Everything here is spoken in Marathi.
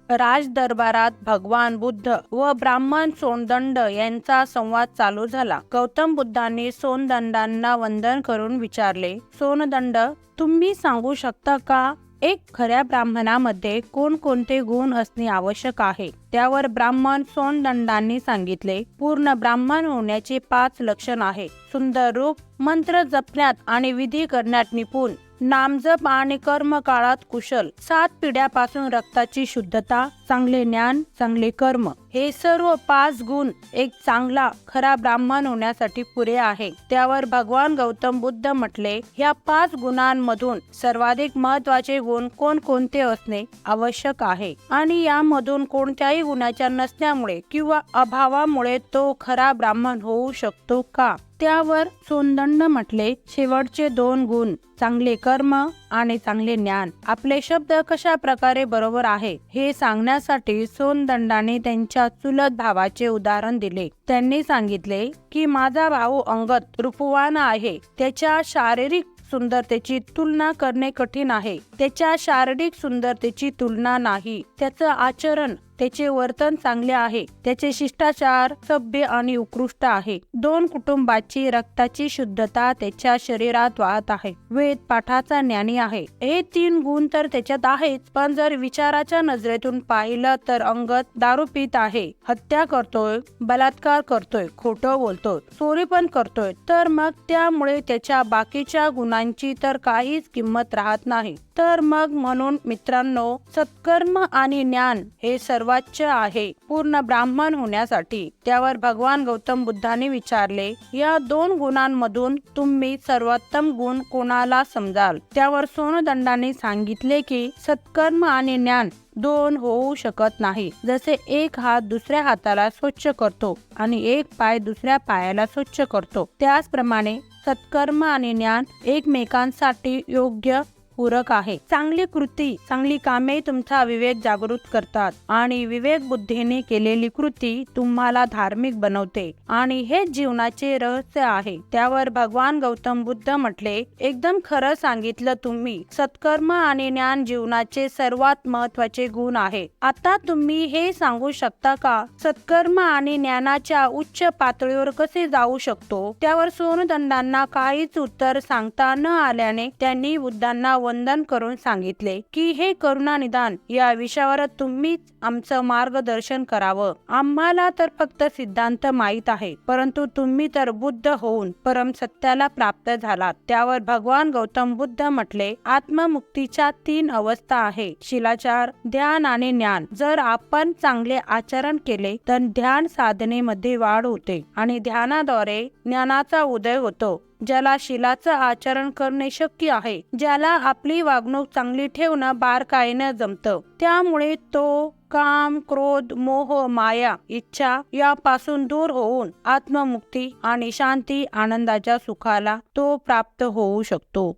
राज दरबारात भगवान बुद्ध व ब्राह्मण सोनदंड यांचा संवाद चालू झाला. गौतम बुद्धांनी सोनदंडांना वंदन करून विचारले, सोनदंड, तुम्ही सांगू शकता का, एक खऱ्या ब्राह्मणामध्ये कोणकोणते गुण असणे आवश्यक आहे? त्यावर ब्राह्मण सोनदंडांनी सांगितले, पूर्ण ब्राह्मण होण्याचे 5 लक्षण आहे. सुंदर रूप, मंत्र जपण्यात आणि विधी करण्यात निपुण, नामजप आणि कर्म काळात कुशल, 7 पिढ्यापासून रक्ताची शुद्धता, चांगले ज्ञान, चांगले कर्म. हे सर्व 5 गुण एक चांगला खरा ब्राह्मण होण्यासाठी पुरे आहे. त्यावर भगवान गौतम बुद्ध म्हटले, ह्या 5 गुणांमधून सर्वाधिक महत्वाचे गुण कोणकोणते असणे आवश्यक आहे आणि यामधून कोणत्याही गुणाच्या नसल्यामुळे किंवा अभावामुळे तो खरा ब्राह्मण होऊ शकतो का? त्यावर सोनदंड म्हटले, शेवटचे 2 गुण, चांगले कर्म आणि चांगले ज्ञान. आपले शब्द कशा प्रकारे बरोबर आहे हे सांगण्यासाठी सोनदंडाने त्यांच्या चुलत भावाचे उदाहरण दिले. त्यांनी सांगितले की माझा भाऊ अंगद रूपवान आहे. त्याच्या शारीरिक सुंदरतेची तुलना करणे कठीण आहे. त्याच्या शारीरिक सुंदरतेची तुलना नाही. त्याचं आचरण, त्याचे वर्तन चांगले आहे. त्याचे शिष्टाचार सभ्य आणि उत्कृष्ट आहे. 2 कुटुंबाची रक्ताची शुद्धता त्याच्या शरीरात वाहत आहे. वेद पाठाचा ज्ञानी आहे. हे 3 गुण तर त्याच्यात आहेत. पण जर विचाराच्या नजरेतून पाहिलं तर अंगद दारू पित आहे, हत्या करतोय, बलात्कार करतोय, खोटं बोलतोय, चोरी पण करतोय. तर मग त्यामुळे त्याच्या बाकीच्या गुणांची तर काहीच किंमत राहत नाही. तर मग म्हणून मित्रांनो, सत्कर्म आणि ज्ञान हे सर्वोच्च आहे पूर्ण ब्राह्मण होण्यासाठी. त्यावर भगवान गौतम बुद्धांनी विचारले, या 2 गुणांमधून तुम्ही सर्वोत्तम गुण कोणाला समजाल? त्यावर सोनदंडाने सांगितले की सत्कर्म आणि ज्ञान 2 होऊ शकत नाही. जसे एक हात दुसऱ्या हाताला स्वच्छ करतो आणि एक पाय दुसऱ्या पायाला स्वच्छ करतो, त्याचप्रमाणे सत्कर्म आणि ज्ञान एकमेकांसाठी योग्य पूरक आहे. चांगली कृती, चांगली कामे तुमचा विवेक जागृत करतात आणि विवेक बुद्धीने केलेली कृती तुम्हाला धार्मिक बनवते आणि हे जीवनाचे रहस्य आहे. त्यावर भगवान गौतम बुद्ध म्हटले, एकदम खरं सांगितलं तुम्ही. सत्कर्म आणि ज्ञान जीवनाचे सर्वात महत्वाचे गुण आहे. आता तुम्ही हे सांगू शकता का, सत्कर्म आणि ज्ञानाच्या उच्च पातळीवर कसे जाऊ शकतो? त्यावर सोनदंडांना काहीच उत्तर सांगता न आल्याने त्यांनी बुद्धांना वंदन करून सांगितले की हे करुणानिधान, या विषयावर तुम्हीच आमचं मार्गदर्शन करावं. आम्हाला तर फक्त सिद्धांत माहित आहे, परंतु तुम्ही तर बुद्ध होऊन परम सत्याला प्राप्त झालात. त्यावर भगवान गौतम बुद्ध म्हटले, आत्ममुक्तीच्या 3 अवस्था आहे, शिलाचार, ध्यान आणि ज्ञान. जर आपण चांगले आचरण केले तर ध्यान साधनेमध्ये वाढ होते आणि ध्यानाद्वारे ज्ञानाचा उदय होतो. ज्याला शिलाचं आचरण करणे शक्य आहे, ज्याला आपली वागणूक चांगली ठेवणं बारकाईनं जमतं, त्यामुळे तो काम, क्रोध, मोह, माया, इच्छा यापासून दूर होऊन आत्ममुक्ती आणि शांती, आनंदाच्या सुखाला तो प्राप्त होऊ शकतो.